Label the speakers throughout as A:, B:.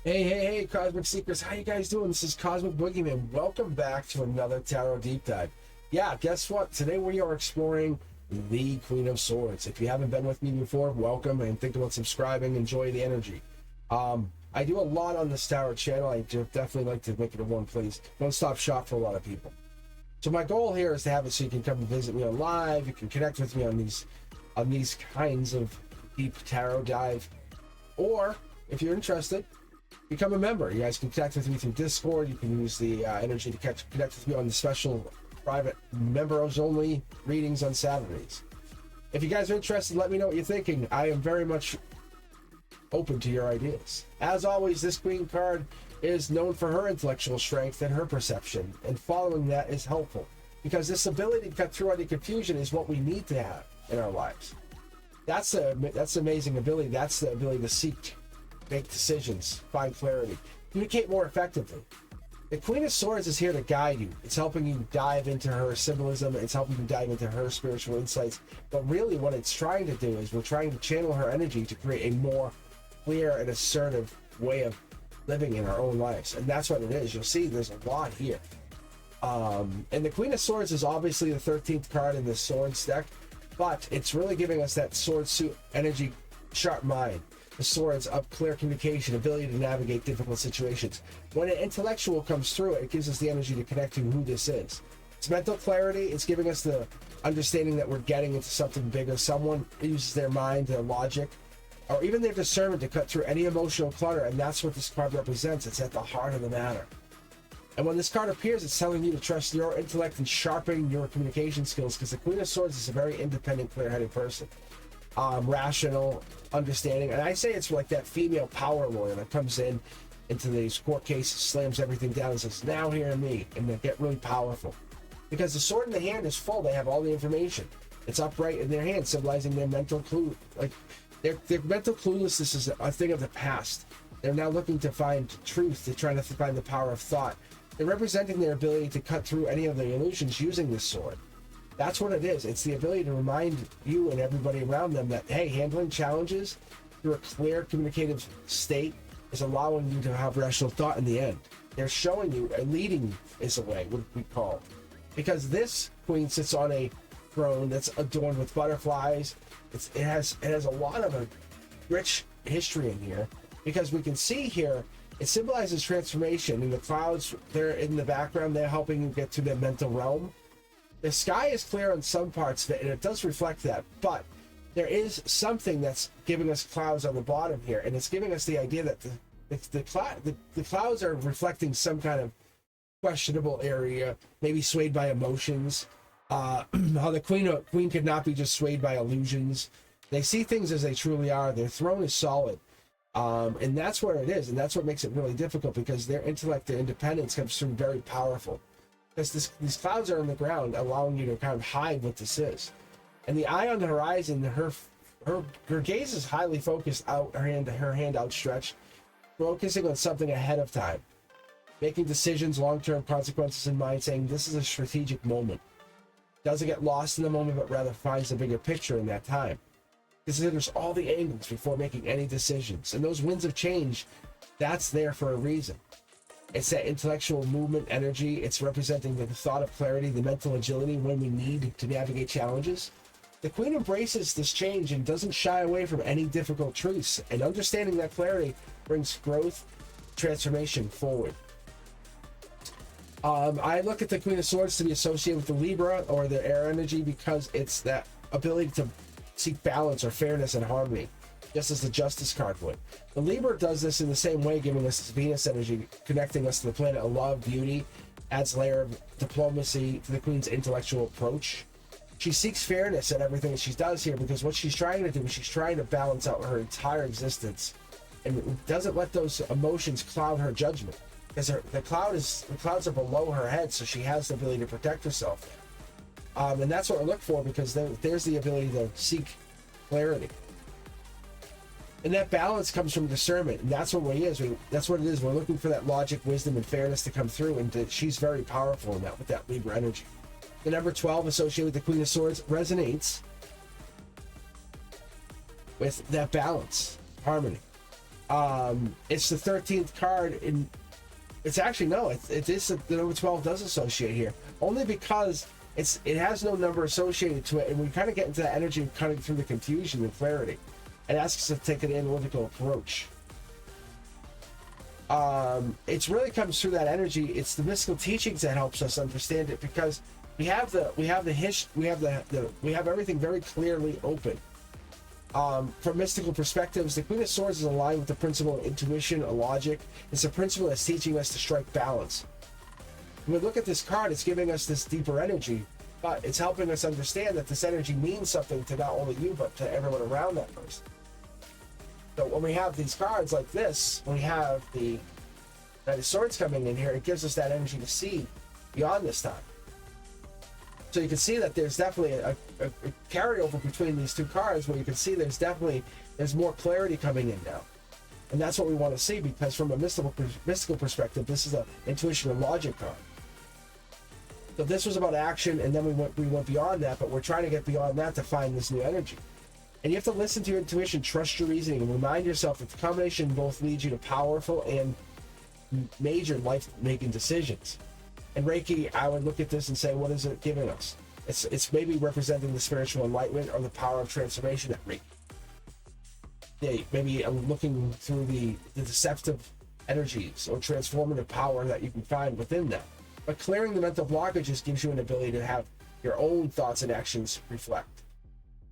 A: Hey, Cosmic Seekers, how you guys doing? This is Cosmic Boogeyman. Welcome back to another Tarot Deep Dive. Yeah, guess what? Today we are exploring the Queen of Swords. If you haven't been with me before, welcome and think about subscribing. Enjoy the energy. I do a lot on this tarot channel. I definitely like to make it a one-stop shop for a lot of people. So my goal here is to have it so you can come and visit me on live. You can connect with me on these kinds of deep tarot dive, or if you're interested, become a member. You guys can connect with me through Discord. You can use the energy to connect with me on the special private members only readings on Saturdays. If you guys are interested, let me know what you're thinking. I am very much open to your ideas. As always, this Queen card is known for her intellectual strength and her perception, and following that is helpful because this ability to cut through any confusion is what we need to have in our lives. That's an amazing ability. That's the ability to seek, make decisions, find clarity, communicate more effectively. The Queen of Swords is here to guide you. It's helping you dive into her symbolism. It's helping you dive into her spiritual insights. But really what it's trying to do is we're trying to channel her energy to create a more clear and assertive way of living in our own lives. And that's what it is. You'll see there's a lot here. And the Queen of Swords is obviously the 13th card in the Swords deck, but it's really giving us that sword suit energy, sharp mind. The swords up, clear communication, ability to navigate difficult situations. When an intellectual comes through, it gives us the energy to connect to who this is. It's mental clarity. It's giving us the understanding that we're getting into something bigger. Someone uses their mind, their logic, or even their discernment to cut through any emotional clutter, and that's what this card represents. It's at the heart of the matter. And when this card appears, it's telling you to trust your intellect and sharpen your communication skills, because the Queen of Swords is a very independent, clear-headed person. Rational, understanding, and I say it's like that female power lawyer that comes into these court cases, slams everything down and says, now hear me, and they get really powerful. Because the sword in the hand is full, they have all the information. It's upright in their hand, symbolizing their mental clue. Like their mental cluelessness is a thing of the past. They're now looking to find truth, they're trying to find the power of thought. They're representing their ability to cut through any of the illusions using this sword. That's what it is. It's the ability to remind you and everybody around them that, hey, handling challenges through a clear communicative state is allowing you to have rational thought in the end. They're showing you, and leading is a way, what we call. Because this queen sits on a throne that's adorned with butterflies. It has a lot of a rich history in here, because we can see here, it symbolizes transformation. And the clouds, they're in the background, they're helping you get to the mental realm. The sky is clear on some parts of it, and it does reflect that, but there is something that's giving us clouds on the bottom here, and it's giving us the idea that the clouds are reflecting some kind of questionable area, maybe swayed by emotions. How the queen could not be just swayed by illusions. They see things as they truly are. Their throne is solid, and that's where it is, and that's what makes it really difficult, because their intellect, their independence comes through very powerful. Because these clouds are on the ground, allowing you to kind of hide what this is. And the eye on the horizon, her gaze is highly focused out, her hand outstretched, focusing on something ahead of time, making decisions, long-term consequences in mind, saying this is a strategic moment. Doesn't get lost in the moment, but rather finds the bigger picture in that time. Considers all the angles before making any decisions. And those winds of change, that's there for a reason. It's that intellectual movement energy. It's representing the thought of clarity, the mental agility when we need to navigate challenges. The Queen embraces this change and doesn't shy away from any difficult truths. And understanding that clarity brings growth, transformation forward. I look at the Queen of Swords to be associated with the Libra or the air energy, because it's that ability to seek balance or fairness and harmony, just as the Justice card would. The Libra does this in the same way, giving us this Venus energy, connecting us to the planet of love, beauty, adds a layer of diplomacy to the Queen's intellectual approach. She seeks fairness in everything that she does here, because what she's trying to do is she's trying to balance out her entire existence, and doesn't let those emotions cloud her judgment, because the clouds are below her head, so she has the ability to protect herself. And that's what I look for, because there's the ability to seek clarity. And that balance comes from discernment, and that's what it is. That's what it is. We're looking for that logic, wisdom, and fairness to come through, and she's very powerful in that, with that Libra energy. The number 12 associated with the Queen of Swords resonates with that balance, harmony. It's the 13th card in. It's actually no. It is the number 12 does associate here only because it has no number associated to it, and we kind of get into that energy cutting through the confusion and clarity. It asks us to take an analytical approach. It really comes through that energy. It's the mystical teachings that helps us understand it because we have everything very clearly open. From mystical perspectives, the Queen of Swords is aligned with the principle of intuition, a logic. It's a principle that's teaching us to strike balance. When we look at this card, it's giving us this deeper energy, but it's helping us understand that this energy means something to not only you, but to everyone around that person. So when we have these cards like this, when we have the Knight of Swords coming in here, it gives us that energy to see beyond this time. So you can see that there's definitely a carryover between these two cards where you can see there's more clarity coming in now. And that's what we want to see because from a mystical perspective, this is an intuition and logic card. So this was about action, and then we went beyond that, but we're trying to get beyond that to find this new energy. And you have to listen to your intuition, trust your reasoning, and remind yourself that the combination both leads you to powerful and major life-making decisions. And Reiki, I would look at this and say, what is it giving us? It's maybe representing the spiritual enlightenment or the power of transformation at Reiki. Yeah, maybe I'm looking through the deceptive energies or transformative power that you can find within that. But clearing the mental blockages gives you an ability to have your own thoughts and actions reflect.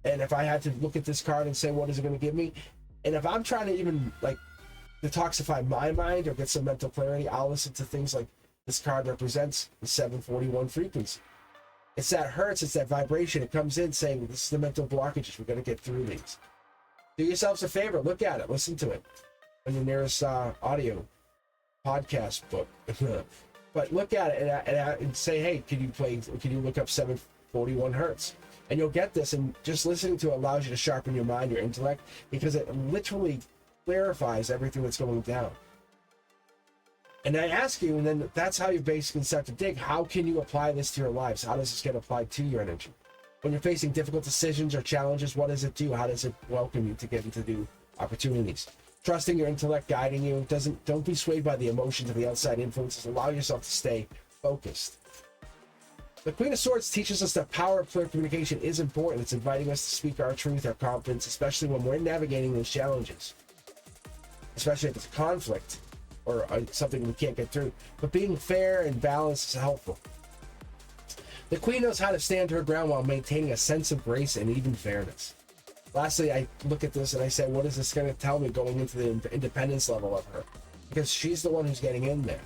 A: And if I had to look at this card and say, what is it going to give me? And if I'm trying to even like detoxify my mind or get some mental clarity, I'll listen to things like this card represents the 741 frequency. It's that hertz, it's that vibration. It comes in saying, this is the mental blockages. We're going to get through these. Do yourselves a favor, look at it, listen to it on your nearest audio podcast book. But look at it and say, hey, can you look up 741 hertz? And you'll get this, and just listening to it allows you to sharpen your mind, your intellect, because it literally clarifies everything that's going down. And I ask you, and then that's how you basically start to dig, how can you apply this to your lives? How does this get applied to your energy? When you're facing difficult decisions or challenges, what does it do? How does it welcome you to get into new opportunities? Trusting your intellect guiding you. Don't be swayed by the emotions of the outside influences. Allow yourself to stay focused. The Queen of Swords teaches us that power of clear communication is important. It's inviting us to speak our truth, our confidence, especially when we're navigating those challenges. Especially if it's a conflict or something we can't get through. But being fair and balanced is helpful. The Queen knows how to stand her ground while maintaining a sense of grace and even fairness. Lastly, I look at this and I say, what is this going to tell me going into the independence level of her? Because she's the one who's getting in there.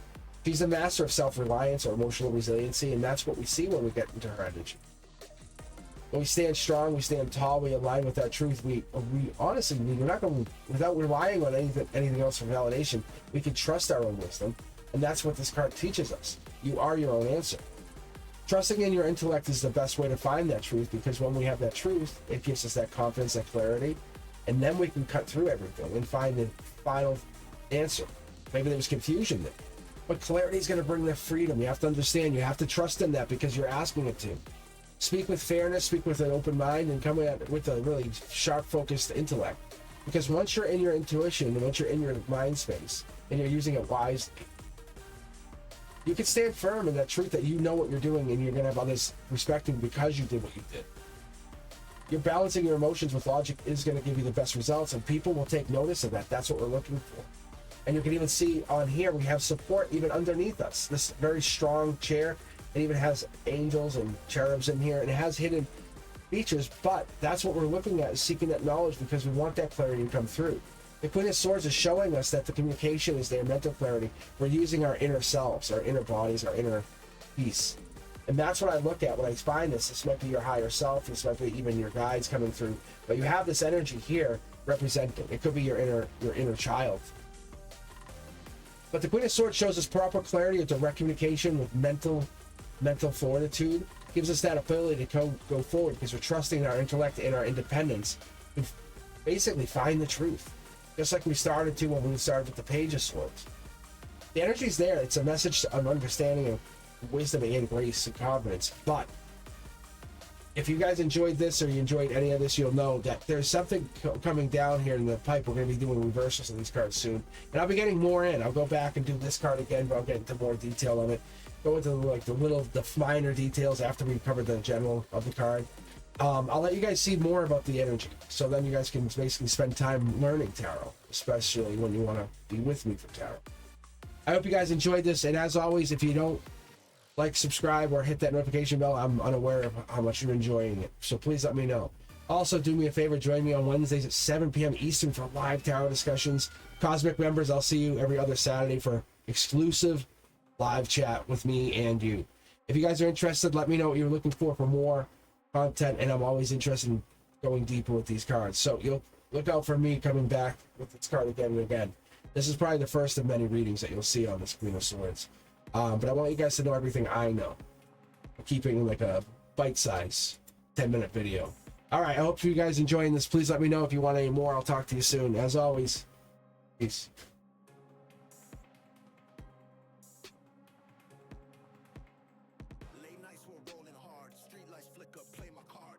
A: She's a master of self-reliance or emotional resiliency, and that's what we see when we get into her energy. When we stand strong, we stand tall, we align with that truth. We honestly, we're not going to, without relying on anything else for validation, we can trust our own wisdom, and that's what this card teaches us. You are your own answer. Trusting in your intellect is the best way to find that truth, because when we have that truth, it gives us that confidence, that clarity, and then we can cut through everything and find the final answer. Maybe there's confusion there, but clarity is going to bring that freedom. You have to understand, you have to trust in that because you're asking it to. Speak with fairness, speak with an open mind, and come at it with a really sharp, focused intellect. Because once you're in your intuition, and once you're in your mind space, and you're using it wisely, you can stand firm in that truth that you know what you're doing, and you're going to have others respecting because you did what you did. You're balancing your emotions with logic is going to give you the best results, and people will take notice of that. That's what we're looking for. And you can even see on here, we have support even underneath us. This very strong chair, it even has angels and cherubs in here, and it has hidden features, but that's what we're looking at, is seeking that knowledge because we want that clarity to come through. The Queen of Swords is showing us that the communication is their mental clarity. We're using our inner selves, our inner bodies, our inner peace. And that's what I look at when I find this. This might be your higher self, this might be even your guides coming through, but you have this energy here representing. It could be your inner child. But the Queen of Swords shows us proper clarity of direct communication with mental fortitude. Gives us that ability to go forward because we're trusting our intellect and our independence to basically find the truth. Just like we started to when we started with the Page of Swords. The energy's there. It's a message of understanding of wisdom and grace and confidence. But if you guys enjoyed this or you enjoyed any of this, you'll know that there's something coming down here in the pipe. We're going to be doing reversals of these cards soon, and I'll be getting more in. I'll go back and do this card again, but I'll get into more detail on it. Go into like the finer details after we cover the general of the card. I'll let you guys see more about the energy, so then you guys can basically spend time learning tarot, especially when you want to be with me for tarot. I hope you guys enjoyed this, and as always, if you don't like, subscribe, or hit that notification bell, I'm unaware of how much you're enjoying it, so please let me know. Also, do me a favor, join me on Wednesdays at 7 p.m. Eastern for live tarot discussions. Cosmic members, I'll see you every other Saturday for exclusive live chat with me and you. If you guys are interested, let me know what you're looking for more content, and I'm always interested in going deeper with these cards. So you'll look out for me coming back with this card again and again. This is probably the first of many readings that you'll see on this Queen of Swords. But I want you guys to know everything I know. I'm keeping like a bite-size 10-minute video. All right, I hope you guys enjoying this. Please let me know if you want any more. I'll talk to you soon. As always, peace.
B: Late nights were rolling hard. Street lights flicker, play my card.